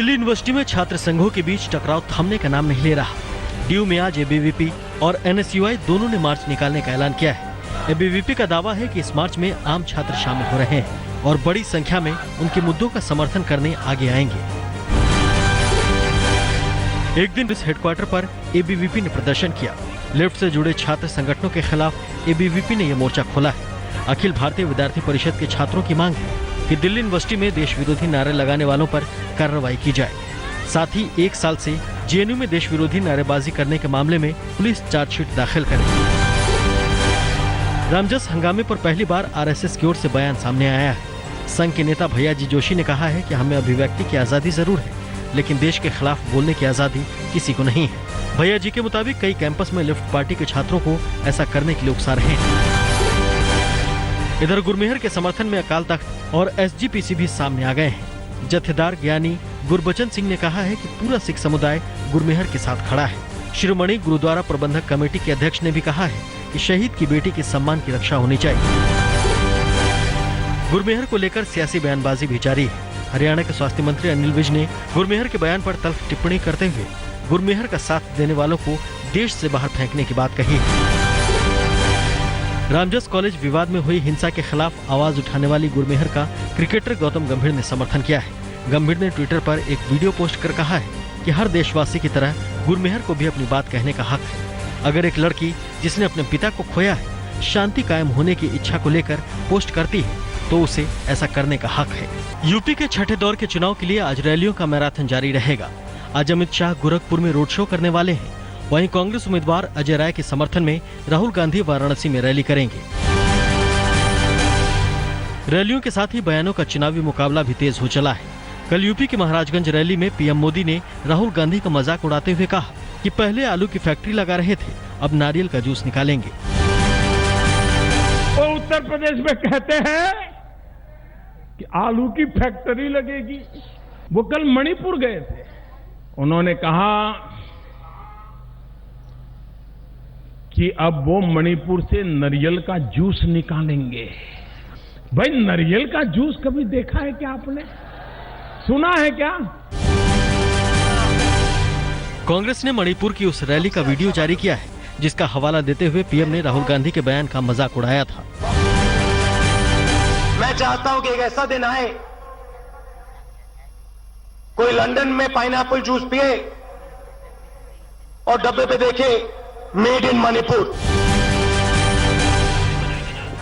Delhi university में छात्र संघों के बीच टकराव थमने का नाम नहीं ले रहा। डीयू में आज एबीवीपी और एनएसयूआई दोनों ने मार्च निकालने का ऐलान किया है। एबीवीपी का दावा है कि इस मार्च में आम छात्र शामिल हो रहे हैं और बड़ी संख्या में उनके मुद्दों का समर्थन करने आगे आएंगे। एक दिन इस हेडक्वार्टर पर एबीवीपी ने प्रदर्शन किया। लेफ्ट से जुड़े छात्र संगठनों के खिलाफ एबीवीपी ने यह मोर्चा खोला है। अखिल भारतीय विद्यार्थी परिषद के छात्रों की मांग है कि दिल्ली यूनिवर्सिटी में देश विरोधी नारे लगाने वालों पर कार्रवाई की जाए। साथ ही 1 साल से जेएनयू में देश विरोधी नारेबाजी करने के मामले में पुलिस चार्जशीट दाखिल करे। रामजस हंगामे पर पहली बार आरएसएस की ओर से बयान सामने आया है। संघ के नेता भैयाजी जोशी ने कहा है कि हमें अभिव्यक्ति की आजादी जरूर है, लेकिन देश के खिलाफ बोलने की आजादी किसी को नहीं है। भैयाजी के मुताबिक कई कैंपस में लेफ्ट पार्टी के छात्रों को ऐसा करने के लिए उकसा रहे हैं। इधर गुरमेहर के समर्थन में अकाल तख्त और एसजीपीसी भी सामने आ गए हैं। जत्थेदार ज्ञानी गुरबचन सिंह ने कहा है कि पूरा सिख समुदाय गुरमेहर के साथ खड़ा है। शिरोमणि गुरुद्वारा प्रबंधक कमेटी के अध्यक्ष ने भी कहा है कि शहीद की बेटी के सम्मान की रक्षा होनी चाहिए। गुरमेहर को लेकर सियासी बयानबाजी भी जारी है। हरियाणा के स्वास्थ्य मंत्री अनिल विज ने गुरमेहर के बयान पर तल्ख टिप्पणी करते हुए गुरमेहर का साथ देने वालों को देश से बाहर फेंकने की बात कही है। रामजस कॉलेज विवाद में हुई हिंसा के खिलाफ आवाज उठाने वाली गुरमेहर का क्रिकेटर गौतम गंभीर ने समर्थन किया है। गंभीर ने ट्विटर पर एक वीडियो पोस्ट कर कहा है कि हर देशवासी की तरह गुरमेहर को भी अपनी बात कहने का हक है। अगर एक लड़की जिसने अपने पिता को खोया है शांति कायम होने की इच्छा को लेकर पोस्ट करती है तो उसे ऐसा करने का हक है। यूपी के छठे दौर के चुनाव के लिए आज रैलियों का मैराथन जारी रहेगा। आज अमित शाह गोरखपुर में रोड शो करने वाले हैं। वहीं कांग्रेस उम्मीदवार अजय राय के समर्थन में राहुल गांधी वाराणसी में रैली करेंगे। रैलियों के साथ ही बयानों का चुनावी मुकाबला भी तेज हो चला है। कल यूपी के महाराजगंज रैली में पीएम मोदी ने राहुल गांधी का मजाक उड़ाते हुए कहा कि पहले आलू की फैक्ट्री लगा रहे थे, अब नारियल का जूस निकालेंगे। वो उत्तर प्रदेश में कहते हैं कि आलू की फैक्ट्री लगेगी। वो कल मणिपुर गए थे, उन्होंने कहा कि अब वो मणिपुर से नारियल का जूस निकालेंगे। भाई नारियल का जूस कभी देखा है क्या आपने? सुना है क्या? कांग्रेस ने मणिपुर की उस रैली का वीडियो जारी किया है जिसका हवाला देते हुए पीएम ने राहुल गांधी के बयान का मजाक उड़ाया था। मैं चाहता हूं कि एक ऐसा दिन आए कोई लंदन में पाइनएप्पल जूस पिए और डब्बे पे देखे मेड इन मणिपुर।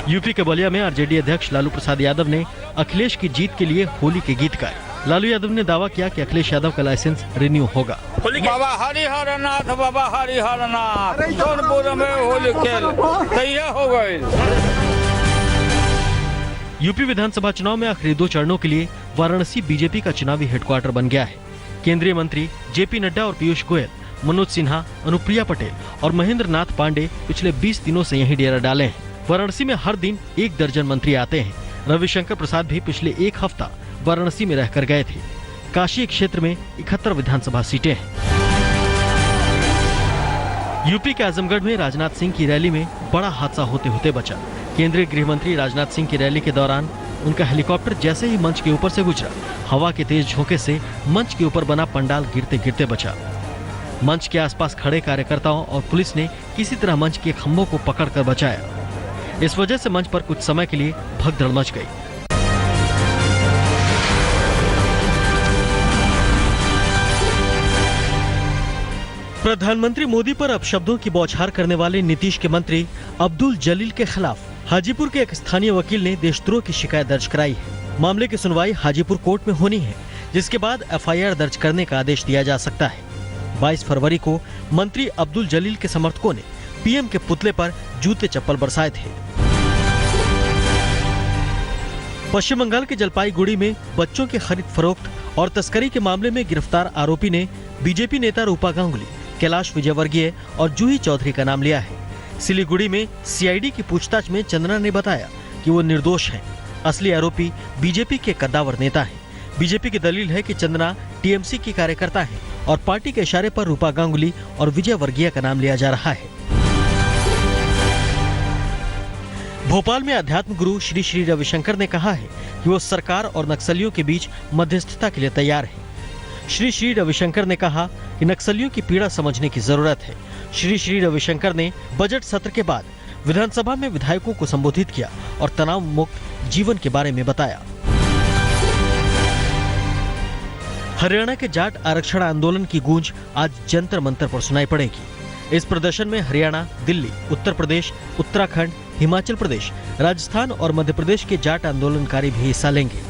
यूपी के बलिया में आरजेडी अध्यक्ष लालू प्रसाद यादव ने अखिलेश की जीत के लिए होली के गीत गाए। लालू यादव ने दावा किया कि अखिलेश यादव का लाइसेंस रिन्यू होगा। बाबा हरिहर नाथ, बाबा हरिहर नाथ, जौनपुर में होली खेल तैयार हो गए। यूपी विधानसभा चुनाव में आखिरी 2 चरणों के लिए वाराणसी बीजेपी का चुनावी हेडक्वार्टर बन गया है। केंद्रीय मंत्री जेपी नड्डा और पीयूष गोयल, मनोज सिन्हा, अनुप्रिया पटेल और महेंद्र नाथ पांडे पिछले 20 दिनों से यहीं डेरा डाले हैं। वाराणसी में हर दिन 1 दर्जन मंत्री आते हैं। रविशंकर प्रसाद भी पिछले 1 हफ्ता वाराणसी में रहकर गए थे। काशी क्षेत्र में 71 विधानसभा सीटें हैं। यूपी के आजमगढ़ में राजनाथ सिंह की रैली में बड़ा हादसा होते होते बचा। केंद्रीय गृह मंत्री राजनाथ सिंह की रैली के दौरान उनका हेलीकॉप्टर जैसे ही मंच के ऊपर से गुजरा, हवा के तेज झोंके से मंच के ऊपर बना पंडाल गिरते गिरते बचा। मंच के आसपास खड़े कार्यकर्ताओं और पुलिस ने किसी तरह मंच के खंभों को पकड़कर बचाया। इस वजह से मंच पर कुछ समय के लिए भगदड़ मच गई। प्रधानमंत्री मोदी पर अपशब्दों की बौछार करने वाले नीतीश के मंत्री अब्दुल जलील के खिलाफ हाजीपुर के एक स्थानीय वकील ने देशद्रोह की शिकायत दर्ज कराई है। मामले की सुनवाई हाजीपुर कोर्ट में होनी है, जिसके बाद एफआईआर दर्ज करने का आदेश दिया जा सकता है। 22 फरवरी को मंत्री अब्दुल जलील के समर्थकों ने पीएम के पुतले पर जूते चप्पल बरसाए थे। पश्चिम बंगाल के जलपाईगुड़ी में बच्चों के खरीद फरोख्त और तस्करी के मामले में गिरफ्तार आरोपी ने बीजेपी नेता रूपा गांगुली, कैलाश विजयवर्गीय और जूही चौधरी का नाम लिया है। सिलीगुड़ी में सीआईडी की पूछताछ में चंद्रा ने बताया कि वो निर्दोष हैं। असली आरोपी बीजेपी के कद्दावर नेता हैं। बीजेपी की दलील है कि चंद्रा टीएमसी की कार्यकर्ता है और पार्टी के इशारे पर रूपा गांगुली और विजयवर्गीय का नाम लिया जा रहा है। भोपाल में अध्यात्म गुरु श्री श्री रविशंकर ने कहा है कि वो सरकार और नक्सलियों के बीच मध्यस्थता के लिए तैयार है। श्री श्री रविशंकर ने कहा कि नक्सलियों की पीड़ा समझने की जरूरत है। श्री श्री रविशंकर ने बजट सत्र के बाद विधानसभा में विधायकों को संबोधित किया और तनाव मुक्त जीवन के बारे में बताया। हरियाणा के जाट आरक्षण आंदोलन की गूंज आज जंतर मंतर पर सुनाई पड़ेगी। इस प्रदर्शन में हरियाणा, दिल्ली, उत्तर प्रदेश, उत्तराखंड, हिमाचल प्रदेश, राजस्थान और मध्य प्रदेश के जाट आंदोलनकारी भी हिस्सा लेंगे।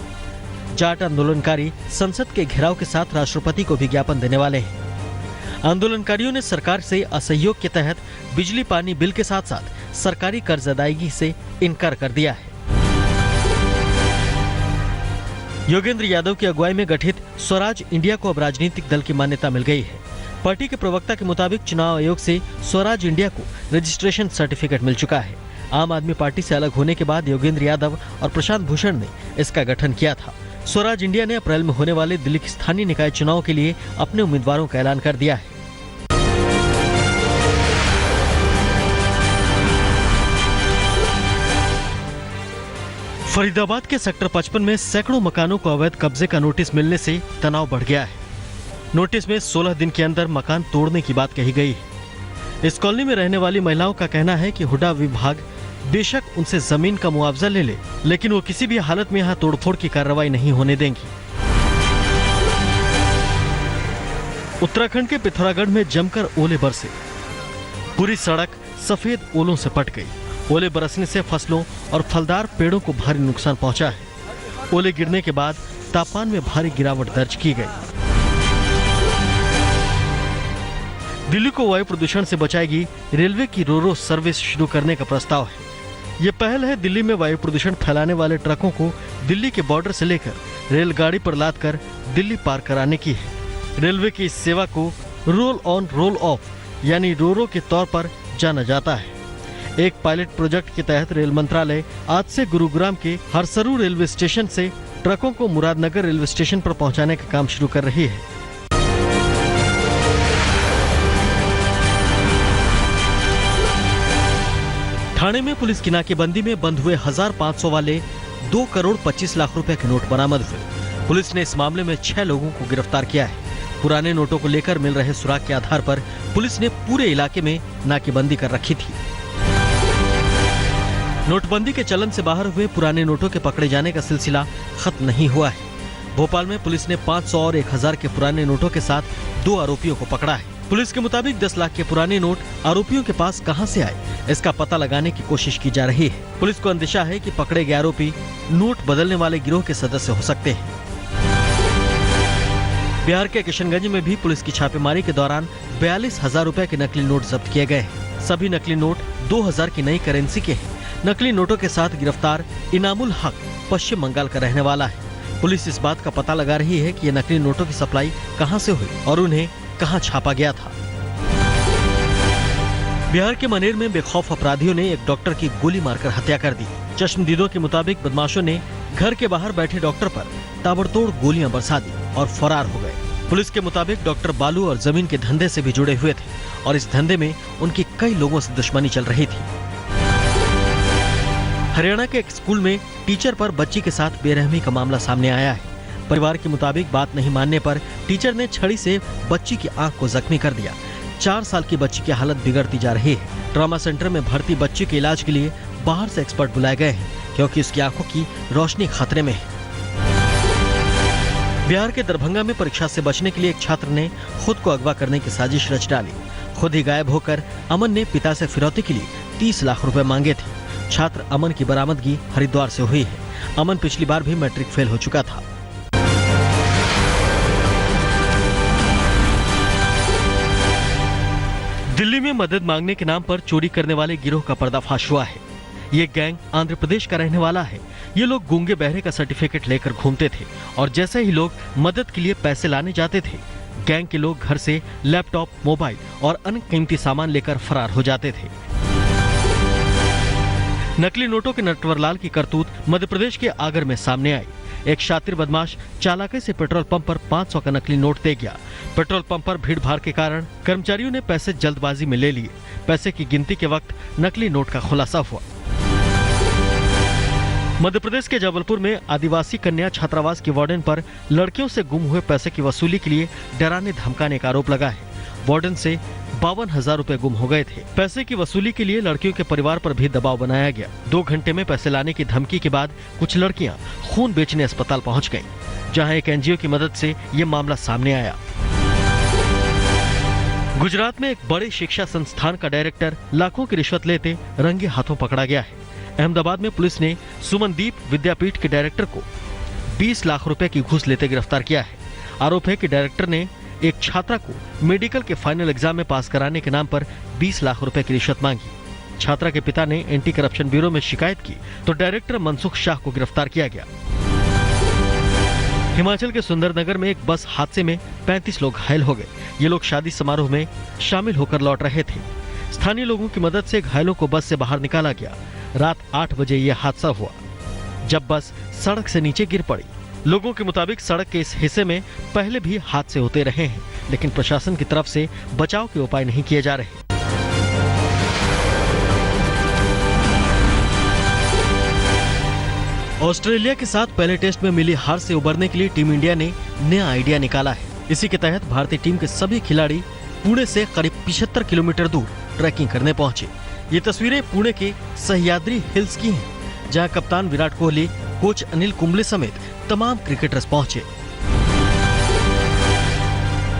जाट आंदोलनकारी संसद के घेराव के साथ राष्ट्रपति को भी ज्ञापन देने वाले हैं। आंदोलनकारियों ने सरकार से असहयोग के तहत बिजली पानी बिल के साथ साथ सरकारी कर्ज अदायगी से इनकार कर दिया है। योगेंद्र यादव की अगुवाई में गठित स्वराज इंडिया को अब राजनीतिक दल की मान्यता मिल गई है। पार्टी के प्रवक्ता के मुताबिक चुनाव आयोग से स्वराज इंडिया को रजिस्ट्रेशन सर्टिफिकेट मिल चुका है। आम आदमी पार्टी से अलग होने के बाद योगेंद्र यादव और प्रशांत भूषण ने इसका गठन किया था। स्वराज इंडिया ने अप्रैल में होने वाले दिल्ली के स्थानीय निकाय चुनाव के लिए अपने उम्मीदवारों का ऐलान कर दिया है। फरीदाबाद के सेक्टर 55 में सैकड़ों मकानों को अवैध कब्जे का नोटिस मिलने से तनाव बढ़ गया है। नोटिस में 16 दिन के अंदर मकान तोड़ने की बात कही गई है। इस कॉलोनी में रहने वाली महिलाओं का कहना है कि हुडा विभाग बेशक उनसे जमीन का मुआवजा ले ले, लेकिन वो किसी भी हालत में यहाँ तोड़फोड़ की कार्रवाई नहीं होने देंगी। उत्तराखंड के पिथौरागढ़ में जमकर ओले बरसे। पूरी सड़क सफेद ओलों से पट गई। ओले बरसने से फसलों और फलदार पेड़ों को भारी नुकसान पहुंचा है। ओले गिरने के बाद तापमान में भारी गिरावट दर्ज की गई। दिल्ली को वायु प्रदूषण से बचाएगी रेलवे की रोरो सर्विस शुरू करने का प्रस्ताव है। ये पहल है दिल्ली में वायु प्रदूषण फैलाने वाले ट्रकों को दिल्ली के बॉर्डर से लेकर रेलगाड़ी पर लादकर दिल्ली पार कराने की है। रेलवे की इस सेवा को रोल ऑन रोल ऑफ यानी रोरो के तौर पर जाना जाता है। एक पायलट प्रोजेक्ट के तहत रेल मंत्रालय आज से गुरुग्राम के हरसरू रेलवे स्टेशन से ट्रकों को मुरादनगर रेलवे स्टेशन पर पहुंचाने का काम शुरू कर रही है। ठाणे में पुलिस की नाकेबंदी में बंद हुए 1500 वाले 2 करोड़ 25 लाख रुपए के नोट बरामद हुए। पुलिस ने इस मामले में 6 लोगों को गिरफ्तार किया है। पुराने नोटों को लेकर मिल रहे सुराग के आधार पर पुलिस ने पूरे इलाके में नाकेबंदी कर रखी थी। नोटबंदी के चलन से बाहर हुए पुराने नोटों के पकड़े जाने का सिलसिला खत्म नहीं हुआ है। भोपाल में पुलिस ने 500 और 1000 के पुराने नोटों के साथ 2 आरोपियों को पकड़ा है। पुलिस के मुताबिक 10 लाख के पुराने नोट आरोपियों के पास कहां से आए, इसका पता लगाने की कोशिश की जा रही है। पुलिस को अंदेशा है कि पकड़े गए आरोपी नोट बदलने वाले गिरोह के सदस्य हो सकते हैं। बिहार के किशनगंज में भी पुलिस की छापेमारी के दौरान 42,000 रुपए के नकली नोट जब्त किए गए हैं। सभी नकली नोट 2000 की नई करेंसी के हैं। नकली नोटों के साथ गिरफ्तार इनामुल हक पश्चिम बंगाल का रहने वाला है। पुलिस इस बात का पता लगा रही है कि ये नकली नोटों की सप्लाई कहां से हुई और उन्हें कहां छापा गया था। बिहार के मनेर में बेखौफ अपराधियों ने एक डॉक्टर की गोली मारकर हत्या कर दी। चश्मदीदों के मुताबिक बदमाशों ने घर के बाहर बैठे डॉक्टर पर ताबड़तोड़ गोलियां बरसा दी और फरार हो गए। पुलिस के मुताबिक डॉक्टर बालू और जमीन के धंधे से भी जुड़े हुए थे और इस धंधे में उनकी कई लोगों से दुश्मनी चल रही थी। हरियाणा के एक स्कूल में टीचर पर बच्ची के साथ बेरहमी का मामला सामने आया है। परिवार के मुताबिक बात नहीं मानने पर टीचर ने छड़ी से बच्ची की आंख को जख्मी कर दिया। 4 साल की बच्ची की हालत बिगड़ती जा रही है। ट्रॉमा सेंटर में भर्ती बच्ची के इलाज के लिए बाहर से एक्सपर्ट बुलाए गए हैं क्योंकि उसकी आंखों की रोशनी खतरे में है। बिहार के दरभंगा में परीक्षा से बचने के लिए एक छात्र ने खुद को अगवा करने की साजिश रच डाली। खुद ही गायब होकर अमन ने पिता से फिरौती के लिए 30 लाख रुपए मांगे थे। छात्र अमन की बरामदगी हरिद्वार से हुई है। अमन पिछली बार भी मैट्रिक फेल हो चुका था। दिल्ली में मदद मांगने के नाम पर चोरी करने वाले गिरोह का पर्दाफाश हुआ है। ये गैंग आंध्र प्रदेश का रहने वाला है। ये लोग गूंगे बहरे का सर्टिफिकेट लेकर घूमते थे और जैसे ही लोग मदद के लिए पैसे लाने जाते थे, गैंग के लोग घर से लैपटॉप, मोबाइल और अन्य कीमती सामान लेकर फरार हो जाते थे। नकली नोटों के नटवरलाल की करतूत मध्य प्रदेश के आगर में सामने आई। एक शातिर बदमाश चालाकी से पेट्रोल पंप पर 500 का नकली नोट दे गया। पेट्रोल पंप पर भीड़ भाड़ के कारण कर्मचारियों ने पैसे जल्दबाजी में ले लिए। पैसे की गिनती के वक्त नकली नोट का खुलासा हुआ। मध्य प्रदेश के जबलपुर में आदिवासी कन्या छात्रावास की वार्डन पर लड़कियों से गुम हुए पैसे की वसूली के लिए डराने धमकाने का आरोप लगा है। वार्डन से 52,000 रुपए गुम हो गए थे। पैसे की वसूली के लिए लड़कियों के परिवार पर भी दबाव बनाया गया। 2 घंटे में पैसे लाने की धमकी के बाद कुछ लड़कियां खून बेचने अस्पताल पहुंच गईं, जहां एक एनजीओ की मदद से ये मामला सामने आया। गुजरात में एक बड़े शिक्षा संस्थान का डायरेक्टर लाखों की रिश्वत लेते रंगे हाथों पकड़ा गया है। अहमदाबाद में पुलिस ने सुमनदीप विद्यापीठ के डायरेक्टर को 20 लाख रुपए की घूस लेते गिरफ्तार किया है। आरोप है कि डायरेक्टर ने एक छात्रा को मेडिकल के फाइनल एग्जाम में पास कराने के नाम पर 20 लाख रुपए की रिश्वत मांगी। छात्रा के पिता ने एंटी करप्शन ब्यूरो में शिकायत की तो डायरेक्टर मनसुख शाह को गिरफ्तार किया गया। हिमाचल के सुंदरनगर में एक बस हादसे में 35 लोग घायल हो गए। ये लोग शादी समारोह में शामिल होकर लौट रहे थे। स्थानीय लोगों की मदद से घायलों को बस से बाहर निकाला गया। रात 8 बजे यह हादसा हुआ जब बस सड़क से नीचे गिर पड़ी। लोगों के मुताबिक सड़क के इस हिस्से में पहले भी हादसे होते रहे हैं, लेकिन प्रशासन की तरफ से बचाव के उपाय नहीं किए जा रहे। ऑस्ट्रेलिया के साथ पहले टेस्ट में मिली हार से उबरने के लिए टीम इंडिया ने नया आइडिया निकाला है। इसी के तहत भारतीय टीम के सभी खिलाड़ी पुणे से करीब 75 किलोमीटर दूर ट्रैकिंग करने पहुंचे। ये तस्वीरें पुणे के सह्याद्री हिल्स की हैं, जहां कप्तान विराट कोहली, कोच अनिल कुंबले समेत तमाम क्रिकेटर्स पहुंचे।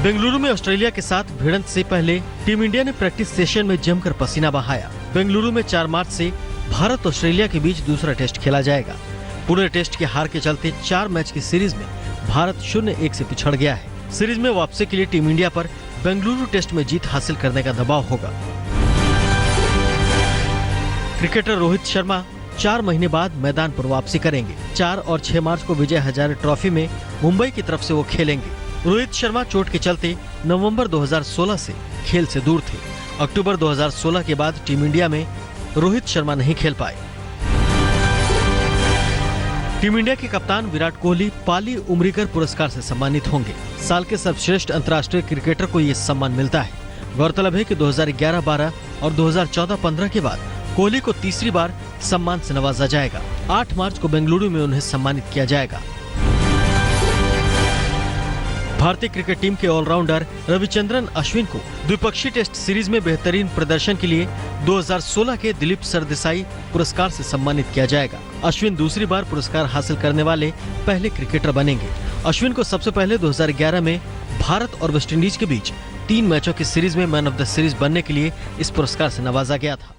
बेंगलुरु में ऑस्ट्रेलिया के साथ भिड़ंत से पहले टीम इंडिया ने प्रैक्टिस सेशन में जमकर पसीना बहाया। बेंगलुरु में 4 मार्च से भारत ऑस्ट्रेलिया के बीच दूसरा टेस्ट खेला जाएगा। पूरे टेस्ट की हार के चलते 4 मैच की सीरीज में भारत 0-1 से पिछड़ गया है। सीरीज में वापसी के लिए टीम इंडिया पर बेंगलुरु टेस्ट में जीत हासिल करने का दबाव होगा। क्रिकेटर रोहित शर्मा 4 महीने बाद मैदान पर वापसी करेंगे। 4 और 6 मार्च को विजय हजारे ट्रॉफी में मुंबई की तरफ से वो खेलेंगे। रोहित शर्मा चोट के चलते नवंबर 2016 से खेल से दूर थे। अक्टूबर 2016 के बाद टीम इंडिया में रोहित शर्मा नहीं खेल पाए। टीम इंडिया के कप्तान विराट कोहली पाली उमरीकर पुरस्कार से सम्मानित होंगे। साल के सर्वश्रेष्ठ अंतर्राष्ट्रीय क्रिकेटर को ये सम्मान मिलता है। गौरतलब है कि 2011-12 और 2014-15 के बाद कोहली को तीसरी बार सम्मान से नवाजा जाएगा। 8 मार्च को बेंगलुरु में उन्हें सम्मानित किया जाएगा। भारतीय क्रिकेट टीम के ऑलराउंडर रविचंद्रन अश्विन को द्विपक्षीय टेस्ट सीरीज में बेहतरीन प्रदर्शन के लिए 2016 के दिलीप सरदेसाई पुरस्कार से सम्मानित किया जाएगा। अश्विन दूसरी बार पुरस्कार हासिल करने वाले पहले क्रिकेटर बनेंगे। अश्विन को सबसे पहले 2011 में भारत और वेस्टइंडीज के बीच 3 मैचों की सीरीज में मैन ऑफ द सीरीज बनने के लिए इस पुरस्कार से नवाजा गया था।